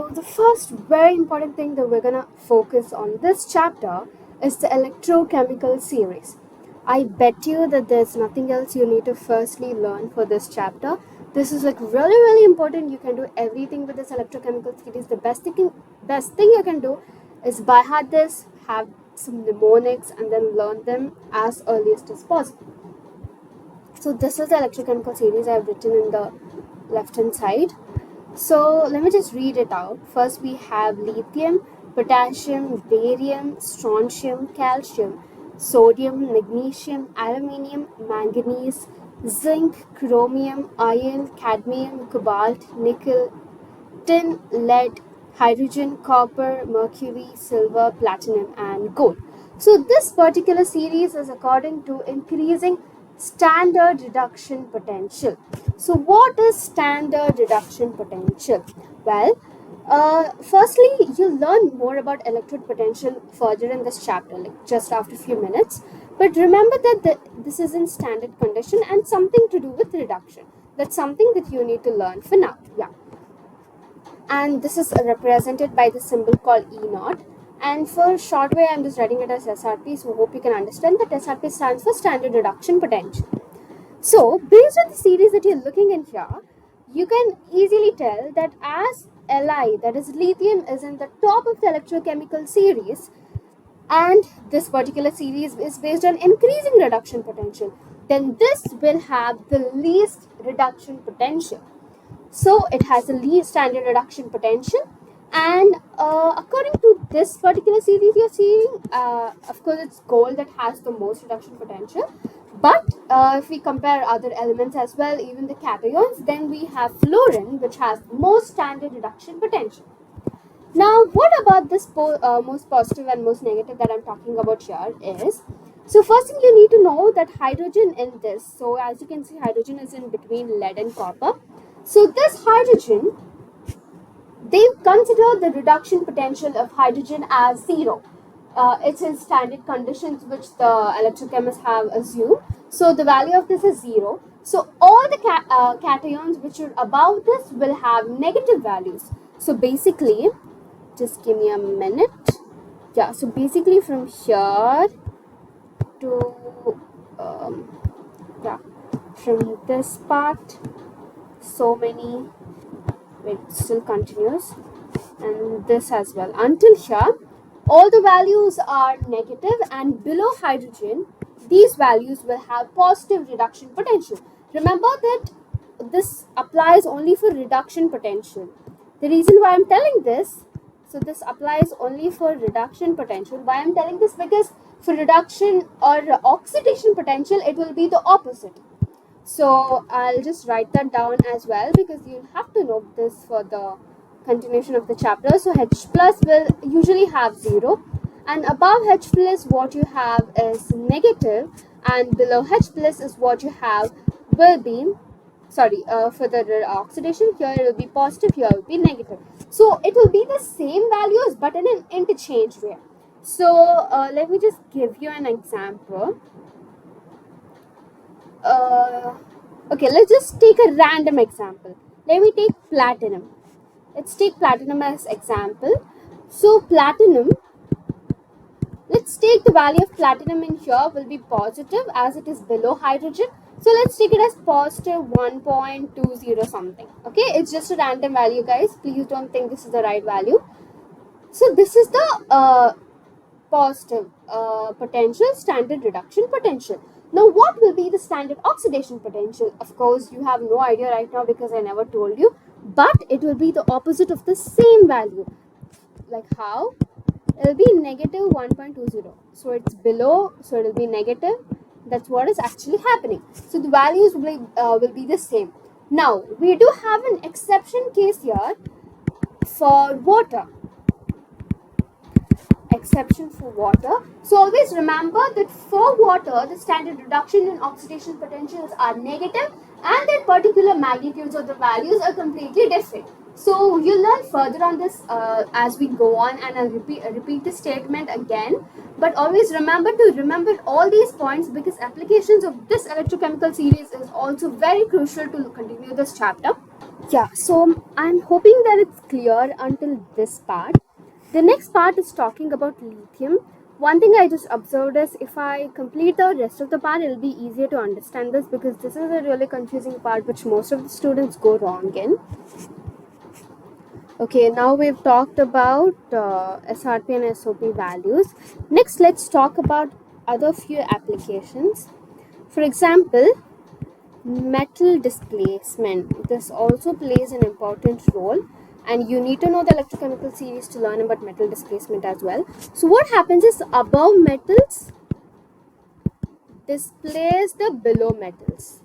So the first very important thing that we're gonna focus on this chapter is the electrochemical series. I bet you that there's nothing else you need to firstly learn for this chapter. This is like really important. You can do everything with this electrochemical series. The best thing you can do is by heart this, have some mnemonics, and then learn them as earliest as possible. So this is the electrochemical series I've written in the left hand side. So let me just read it out. First we have lithium, potassium, barium, strontium, calcium, sodium, magnesium, aluminium, manganese, zinc, chromium, iron, cadmium, cobalt, nickel, tin, lead, hydrogen, copper, mercury, silver, platinum, and gold. So this particular series is according to increasing standard reduction potential. So what is standard reduction potential? Well, firstly, you'll learn more about electrode potential further in this chapter, like just after a few minutes. But remember that this is in standard condition and something to do with reduction. That's something that you need to learn for now. Yeah. And this is represented by the symbol called E naught. And for short way, I'm just writing it as SRP, so hope you can understand that SRP stands for standard reduction potential. So based on the series that you're looking in here, you can easily tell that as Li, that is lithium, is in the top of the electrochemical series, and this particular series is based on increasing reduction potential, then this will have the least reduction potential. So it has the least standard reduction potential, and according to this particular series you're seeing, of course it's gold that has the most reduction potential, but if we compare other elements as well, even the cations, then we have fluorine, which has most standard reduction potential. Now, what about this most positive and most negative that I'm talking about here is, so first thing you need to know that hydrogen in this, so as you can see, hydrogen is in between lead and copper. So this hydrogen, they consider the reduction potential of hydrogen as 0. It's in standard conditions which the electrochemists have assumed. So the value of this is 0. So all the cations which are above this will have negative values. So basically, just give me a minute. Yeah, so basically from here to from this part, so many, it still continues, and this as well until here, all the values are negative, and below hydrogen these values will have positive reduction potential. Remember that this applies only for reduction potential. The reason why I'm telling this, so this applies only for reduction potential. Why I'm telling this? Because for reduction or oxidation potential, it will be the opposite. So I'll just write that down as well, because you have to know this for the continuation of the chapter. So H plus will usually have 0, and above H plus what you have is negative, and below H plus is what you have will be, for the oxidation, here it will be positive, here it will be negative. So it will be the same values but in an interchange way. So let me just give you an example. Okay, let's just take a random example. Let me take platinum. Let's take platinum as example. So platinum, let's take the value of platinum in here will be positive as it is below hydrogen. So let's take it as positive 1.20 something. Okay, it's just a random value, guys. Please don't think this is the right value. So this is the positive potential, standard reduction potential. Now, what will be the standard oxidation potential? Of course, you have no idea right now because I never told you, but it will be the opposite of the same value. Like how? It will be negative 1.20. So it's below, so it will be negative. That's what is actually happening. So the values will be the same. Now, we do have an exception case here for water. Exception for water. So always remember that for water, the standard reduction and oxidation potentials are negative, and their particular magnitudes of the values are completely different. So you'll learn further on this as we go on, and I'll repeat the statement again. But always remember all these points, because applications of this electrochemical series is also very crucial to continue this chapter. Yeah, so I'm hoping that it's clear until this part. The next part is talking about lithium. One thing I just observed is if I complete the rest of the part, it'll be easier to understand this because this is a really confusing part which most of the students go wrong in. Okay, now we've talked about SRP and SOP values. Next, let's talk about other few applications. For example, metal displacement. This also plays an important role, and you need to know the electrochemical series to learn about metal displacement as well. So what happens is above metals displace the below metals.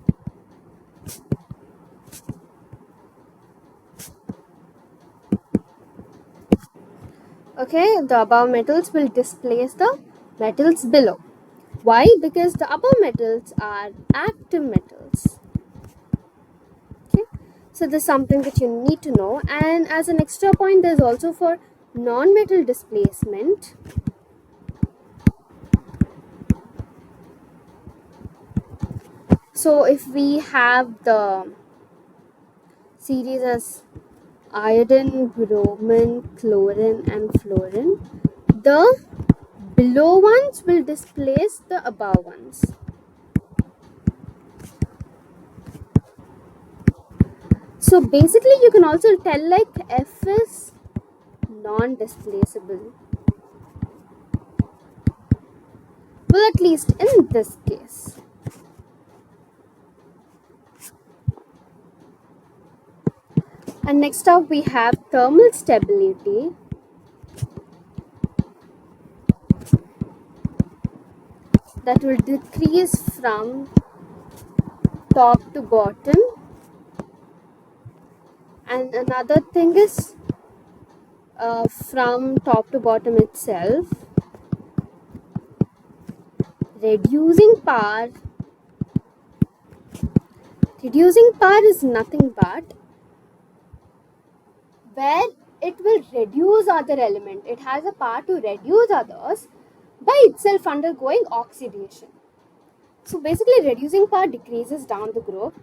Okay, the above metals will displace the metals below. Why? Because the above metals are active metals. Okay, so this is something that you need to know. And as an extra point, there's also for non-metal displacement. So if we have the series as iodine, bromine, chlorine, and fluorine, the below ones will displace the above ones. So basically, you can also tell like F is non-displaceable. Well, at least in this case. And next up, we have thermal stability. That will decrease from top to bottom. And another thing is from top to bottom itself. Reducing power. Reducing power is nothing but where it will reduce other element. It has a power to reduce others by itself undergoing oxidation. So basically reducing power decreases down the group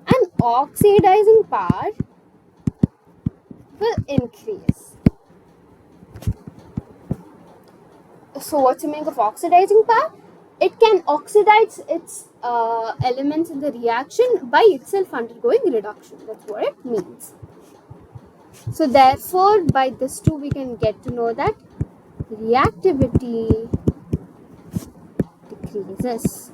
and oxidizing power will increase. So what's the meaning of oxidizing power? It can oxidize its elements in the reaction by itself undergoing reduction. That's what it means. So therefore, by this too, we can get to know that reactivity decreases.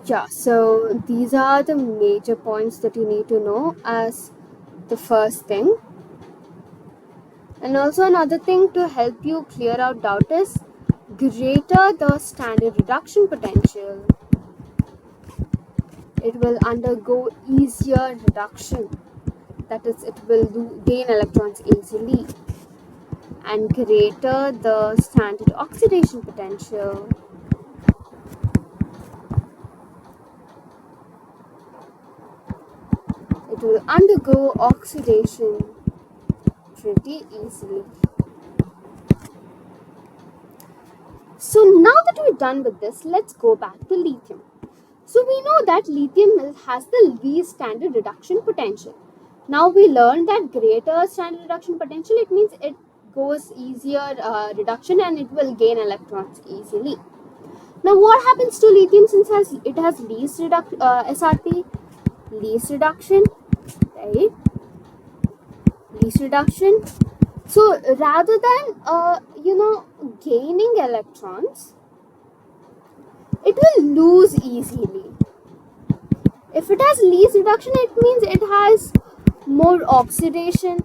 Yeah, so these are the major points that you need to know as the first thing. And also another thing to help you clear out doubt is greater the standard reduction potential, it will undergo easier reduction. That is, it will gain electrons easily. And greater the standard oxidation potential, it will undergo oxidation pretty easily. So now that we're done with this, let's go back to lithium. So we know that lithium has the least standard reduction potential. Now we learned that greater standard reduction potential, it means it goes easier reduction and it will gain electrons easily. Now what happens to lithium since it has least SRP? Least reduction, right? Least reduction. So rather than gaining electrons, it will lose easily. If it has least reduction, it means it has more oxidation.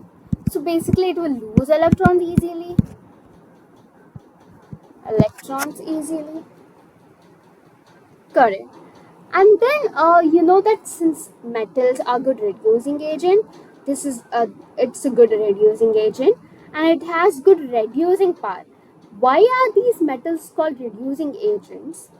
So basically, it will lose electrons easily. Correct. And then you know that since metals are good reducing agent, it's a good reducing agent, and it has good reducing power. Why are these metals called reducing agents?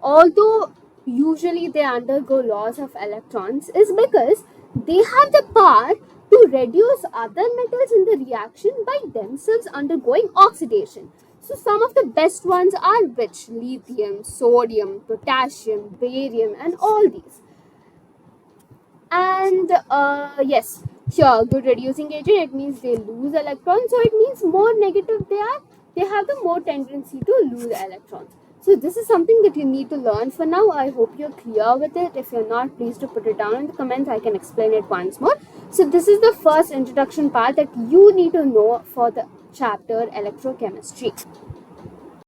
Although usually they undergo loss of electrons, is because they have the power to reduce other metals in the reaction by themselves undergoing oxidation. So some of the best ones are which? Lithium, sodium, potassium, barium, and all these. And yes, here good reducing agent, it means they lose electrons, so it means more negative they are, they have the more tendency to lose electrons. So this is something that you need to learn for now. I hope you're clear with it. If you're not, please to put it down in the comments. I can explain it once more. So this is the first introduction part that you need to know for the chapter electrochemistry.